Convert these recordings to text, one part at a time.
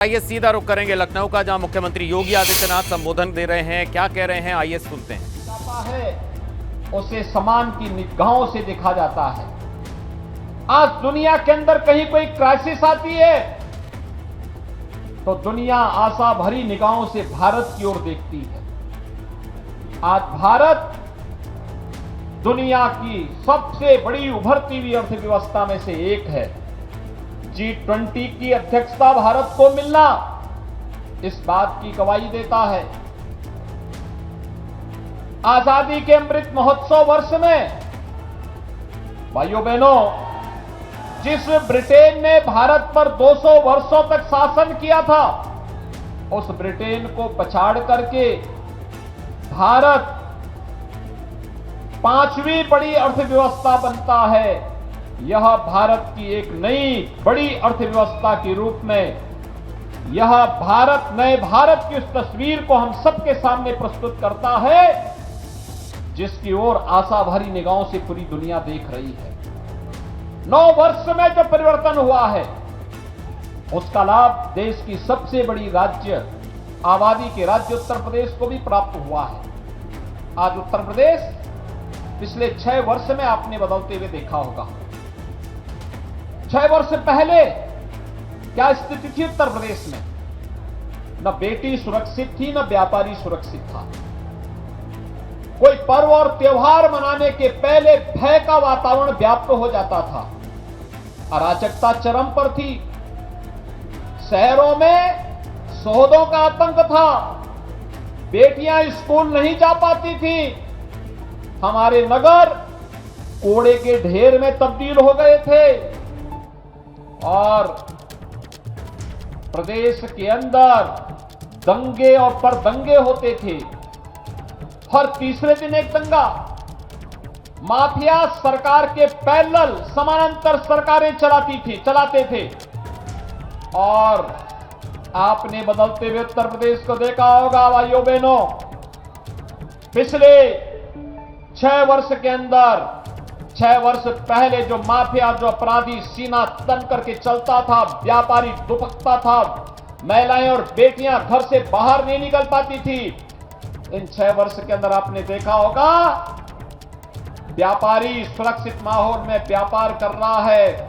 आइए सीधा रुख करेंगे लखनऊ का, जहां मुख्यमंत्री योगी आदित्यनाथ संबोधन दे रहे हैं। क्या कह रहे हैं, आइए सुनते हैं। है उसे समान की निगाहों से देखा जाता है। आज दुनिया के अंदर कहीं कोई क्राइसिस आती है तो दुनिया आशा भरी निगाहों से भारत की ओर देखती है। आज भारत दुनिया की सबसे बड़ी उभरती हुई अर्थव्यवस्था में से एक है। G20 की अध्यक्षता भारत को मिलना इस बात की गवाही देता है। आजादी के अमृत महोत्सव वर्ष में भाइयों बहनों, जिस ब्रिटेन ने भारत पर 200 वर्षों तक शासन किया था, उस ब्रिटेन को पछाड़ करके भारत 5वीं बड़ी अर्थव्यवस्था बनता है। यह भारत की एक नई बड़ी अर्थव्यवस्था के रूप में यह भारत नए भारत की उस तस्वीर को हम सबके सामने प्रस्तुत करता है जिसकी ओर आशा भरी निगाहों से पूरी दुनिया देख रही है। 9 वर्ष में जो परिवर्तन हुआ है उसका लाभ देश की सबसे बड़ी राज्य आबादी के राज्य उत्तर प्रदेश को भी प्राप्त हुआ है। आज उत्तर प्रदेश पिछले 6 वर्ष में आपने बदलते हुए देखा होगा। 6 वर्ष पहले क्या स्थिति थी उत्तर प्रदेश में? न बेटी सुरक्षित थी, न व्यापारी सुरक्षित था। कोई पर्व और त्योहार मनाने के पहले भय का वातावरण व्याप्त हो जाता था। अराजकता चरम पर थी। शहरों में शोधों का आतंक था। बेटियां स्कूल नहीं जा पाती थी। हमारे नगर कोड़े के ढेर में तब्दील हो गए थे और प्रदेश के अंदर दंगे और परदंगे होते थे। हर तीसरे दिन एक दंगा। माफिया सरकार के पैरेलल समानांतर सरकारें चलाते थे। और आपने बदलते हुए उत्तर प्रदेश को देखा होगा भाइयों बहनों। पिछले 6 वर्ष के अंदर 6 वर्ष पहले जो माफिया, जो अपराधी सीना तन करके चलता था, व्यापारी दुबकता था, महिलाएं और बेटियां घर से बाहर नहीं निकल पाती थी, इन 6 वर्ष के अंदर आपने देखा होगा व्यापारी सुरक्षित माहौल में व्यापार कर रहा है।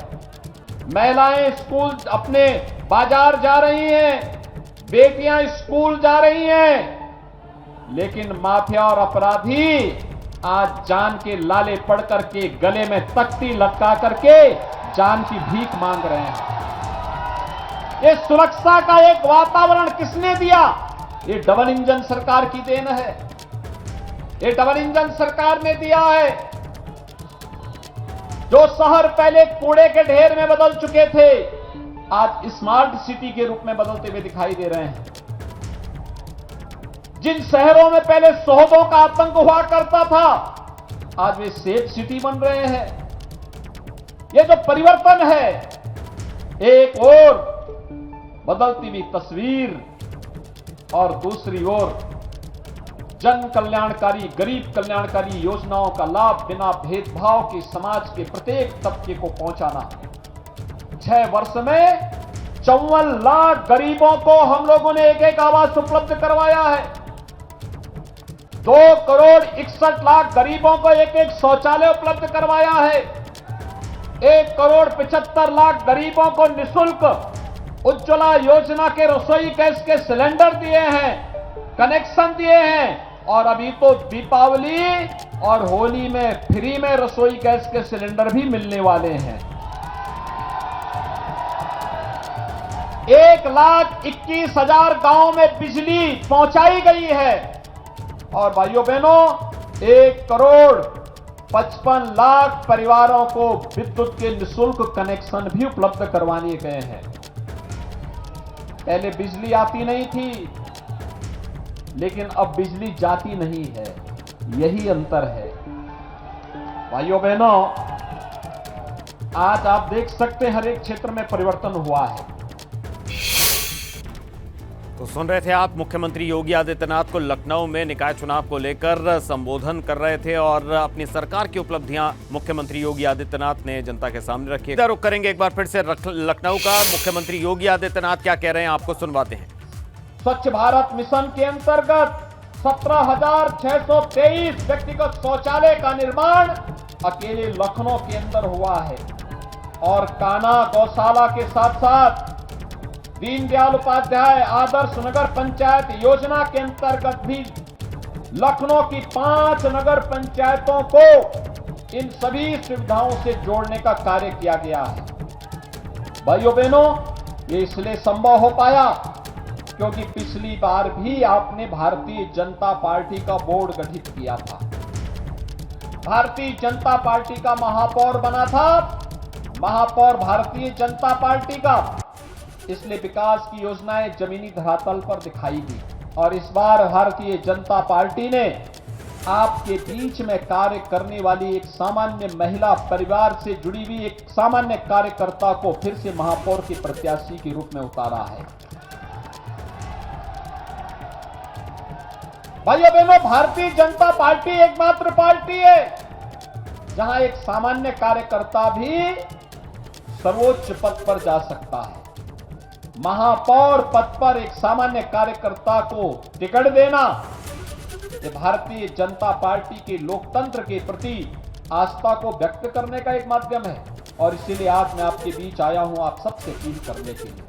महिलाएं स्कूल अपने बाजार जा रही हैं, बेटियां स्कूल जा रही हैं। लेकिन माफिया और अपराधी आज जान के लाले पड़ करके गले में तख्ती लटका करके जान की भीख मांग रहे हैं। ये सुरक्षा का एक वातावरण किसने दिया? ये डबल इंजन सरकार की देन है। ये डबल इंजन सरकार ने दिया है। जो शहर पहले कूड़े के ढेर में बदल चुके थे, आज स्मार्ट सिटी के रूप में बदलते हुए दिखाई दे रहे हैं। जिन शहरों में पहले शोधों का आतंक हुआ करता था, आज वे सेफ सिटी बन रहे हैं। यह जो परिवर्तन है, एक ओर बदलती हुई तस्वीर और दूसरी ओर जन कल्याणकारी, गरीब कल्याणकारी योजनाओं का लाभ बिना भेदभाव के समाज के प्रत्येक तबके को पहुंचाना। 6 वर्ष में 54 लाख गरीबों को हम लोगों ने एक आवास उपलब्ध करवाया है। 2 करोड़ 61 लाख गरीबों को एक शौचालय उपलब्ध करवाया है। 1 करोड़ 75 लाख गरीबों को निःशुल्क उज्ज्वला योजना के रसोई गैस के सिलेंडर दिए हैं, कनेक्शन दिए हैं। और अभी तो दीपावली और होली में फ्री में रसोई गैस के सिलेंडर भी मिलने वाले हैं। 1,21,000 गांवों में बिजली पहुंचाई गई है। और भाइयों बहनों, 1 करोड़ 55 लाख परिवारों को विद्युत के निःशुल्क कनेक्शन भी उपलब्ध करवाने गए हैं। पहले बिजली आती नहीं थी, लेकिन अब बिजली जाती नहीं है। यही अंतर है भाइयों बहनों। आज आप देख सकते हैं हर एक क्षेत्र में परिवर्तन हुआ है। तो सुन रहे थे आप, मुख्यमंत्री योगी आदित्यनाथ को लखनऊ में निकाय चुनाव को लेकर संबोधन कर रहे थे और अपनी सरकार की उपलब्धियां मुख्यमंत्री योगी आदित्यनाथ ने जनता के सामने रखी। रुख करेंगे एक बार फिर से लखनऊ का। मुख्यमंत्री योगी आदित्यनाथ क्या कह रहे हैं, आपको सुनवाते हैं। स्वच्छ भारत मिशन के अंतर्गत 17,623 व्यक्तिगत शौचालय का निर्माण अकेले लखनऊ के अंदर हुआ है और कान्हा गौशाला के साथ साथ दीनदयाल उपाध्याय आदर्श नगर पंचायत योजना के अंतर्गत भी लखनऊ की 5 नगर पंचायतों को इन सभी सुविधाओं से जोड़ने का कार्य किया गया है। भाइयों बहनों, ये इसलिए संभव हो पाया क्योंकि पिछली बार भी आपने भारतीय जनता पार्टी का बोर्ड गठित किया था। भारतीय जनता पार्टी का महापौर बना था, महापौर भारतीय जनता पार्टी का, इसलिए विकास की योजनाएं जमीनी धरातल पर दिखाई दी। और इस बार भारतीय जनता पार्टी ने आपके बीच में कार्य करने वाली एक सामान्य महिला परिवार से जुड़ी हुई एक सामान्य कार्यकर्ता को फिर से महापौर के प्रत्याशी के रूप में उतारा है। भाइयों बहनों, भारतीय जनता पार्टी एकमात्र पार्टी है जहां एक सामान्य कार्यकर्ता भी सर्वोच्च पद पर जा सकता है। महापौर पद पर एक सामान्य कार्यकर्ता को टिकट देना ये भारतीय जनता पार्टी के लोकतंत्र के प्रति आस्था को व्यक्त करने का एक माध्यम है। और इसीलिए आज मैं आपके बीच आया हूं आप सबसे अपील करने के लिए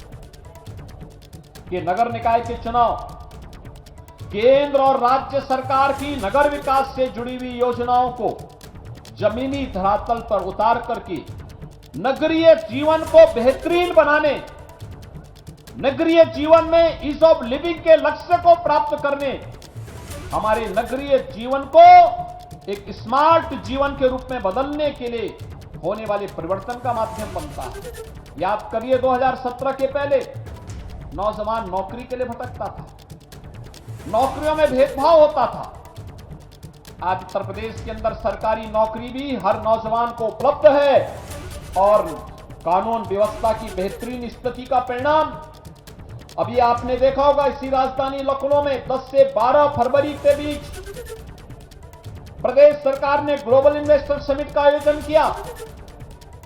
कि नगर निकाय के चुनाव केंद्र और राज्य सरकार की नगर विकास से जुड़ी हुई योजनाओं को जमीनी धरातल पर उतार करके नगरीय जीवन को बेहतरीन बनाने, नगरीय जीवन में ईज ऑफ लिविंग के लक्ष्य को प्राप्त करने, हमारे नगरीय जीवन को एक स्मार्ट जीवन के रूप में बदलने के लिए होने वाले परिवर्तन का माध्यम बनता है। याद करिए 2017 के पहले नौजवान नौकरी के लिए भटकता था, नौकरियों में भेदभाव होता था। आज उत्तर प्रदेश के अंदर सरकारी नौकरी भी हर नौजवान को उपलब्ध है और कानून व्यवस्था की बेहतरीन स्थिति का परिणाम अभी आपने देखा होगा। इसी राजधानी लखनऊ में 10 से 12 फरवरी के बीच प्रदेश सरकार ने ग्लोबल इन्वेस्टर समिट का आयोजन किया।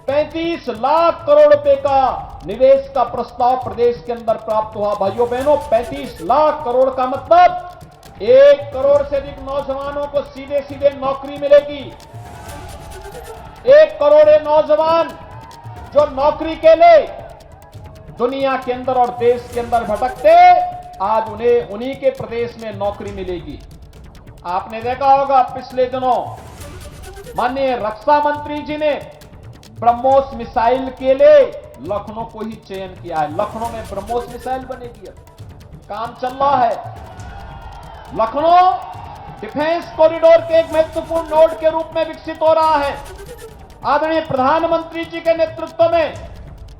35 लाख करोड़ रुपए का निवेश का प्रस्ताव प्रदेश के अंदर प्राप्त हुआ। भाइयों बहनों, 35 लाख करोड़ का मतलब 1 करोड़ से अधिक नौजवानों को सीधे सीधे नौकरी मिलेगी। 1 करोड़ नौजवान जो नौकरी के लिए दुनिया के अंदर और देश के अंदर भटकते, आज उन्हें उन्हीं के प्रदेश में नौकरी मिलेगी। आपने देखा होगा पिछले दिनों माननीय रक्षा मंत्री जी ने ब्रह्मोस मिसाइल के लिए लखनऊ को ही चयन किया है। लखनऊ में ब्रह्मोस मिसाइल बनेगी, काम चल रहा है। लखनऊ डिफेंस कॉरिडोर के एक महत्वपूर्ण नोड के रूप में विकसित हो रहा है। आदरणीय प्रधानमंत्री जी के नेतृत्व में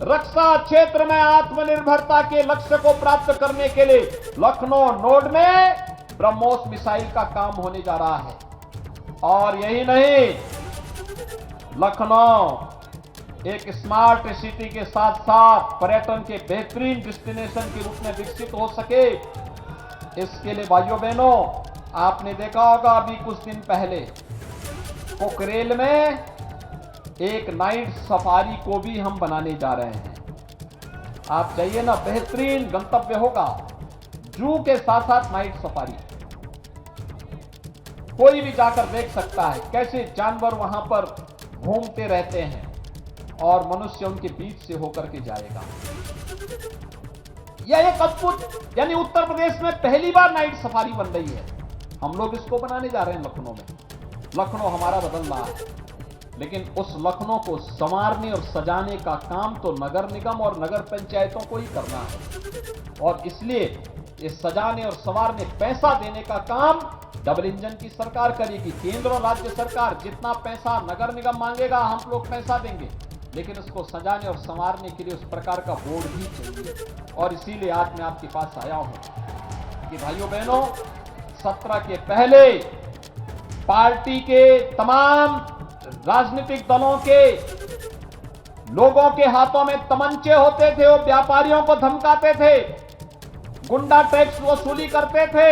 रक्षा क्षेत्र में आत्मनिर्भरता के लक्ष्य को प्राप्त करने के लिए लखनऊ नोड में ब्रह्मोस मिसाइल का काम होने जा रहा है। और यही नहीं, लखनऊ एक स्मार्ट सिटी के साथ साथ पर्यटन के बेहतरीन डेस्टिनेशन के रूप में विकसित हो सके, इसके लिए भाइयों बहनों आपने देखा होगा अभी कुछ दिन पहले पोखरेल में एक नाइट सफारी को भी हम बनाने जा रहे हैं। आप जाइए ना, बेहतरीन गंतव्य होगा। जू के साथ साथ नाइट सफारी, कोई भी जाकर देख सकता है कैसे जानवर वहां पर घूमते रहते हैं और मनुष्य उनके बीच से होकर के जाएगा। यह एक अद्भुत, यानी उत्तर प्रदेश में पहली बार नाइट सफारी बन रही है। हम लोग इसको बनाने जा रहे हैं लखनऊ में। लखनऊ हमारा बदल रहा है, लेकिन उस लखनऊ को संवारने और सजाने का काम तो नगर निगम और नगर पंचायतों को ही करना है। और इसलिए इस सजाने और संवारने, पैसा देने का काम डबल इंजन की सरकार करेगी। केंद्र और राज्य सरकार जितना पैसा नगर निगम मांगेगा हम लोग पैसा देंगे, लेकिन उसको सजाने और संवारने के लिए उस प्रकार का बोर्ड भी चाहिए। और इसीलिए आज मैं आपके पास आया हूं कि भाइयों बहनों, 17 के पहले पार्टी के तमाम राजनीतिक दलों के लोगों के हाथों में तमंचे होते थे, वो व्यापारियों को धमकाते थे गुंडा टैक्स वसूली करते थे।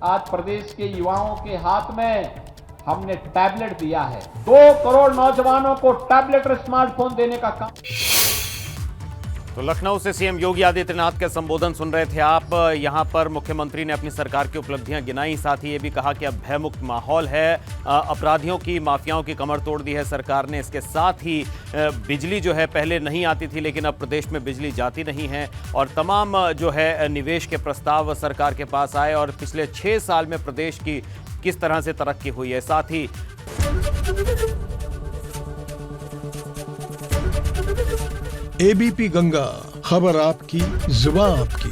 आज प्रदेश के युवाओं के हाथ में हमने टैबलेट दिया है। 2 करोड़ नौजवानों को टैबलेट और स्मार्टफोन देने का काम। तो लखनऊ से सीएम योगी आदित्यनाथ के संबोधन सुन रहे थे आप। यहां पर मुख्यमंत्री ने अपनी सरकार की उपलब्धियां गिनाई, साथ ही ये भी कहा कि अब भयमुक्त माहौल है, अपराधियों की, माफियाओं की कमर तोड़ दी है सरकार ने। इसके साथ ही बिजली जो है पहले नहीं आती थी, लेकिन अब प्रदेश में बिजली जाती नहीं है और तमाम जो है निवेश के प्रस्ताव सरकार के पास आए और पिछले 6 साल में प्रदेश की किस तरह से तरक्की हुई है। साथ ही एबीपी गंगा, खबर आपकी, जुबान आपकी।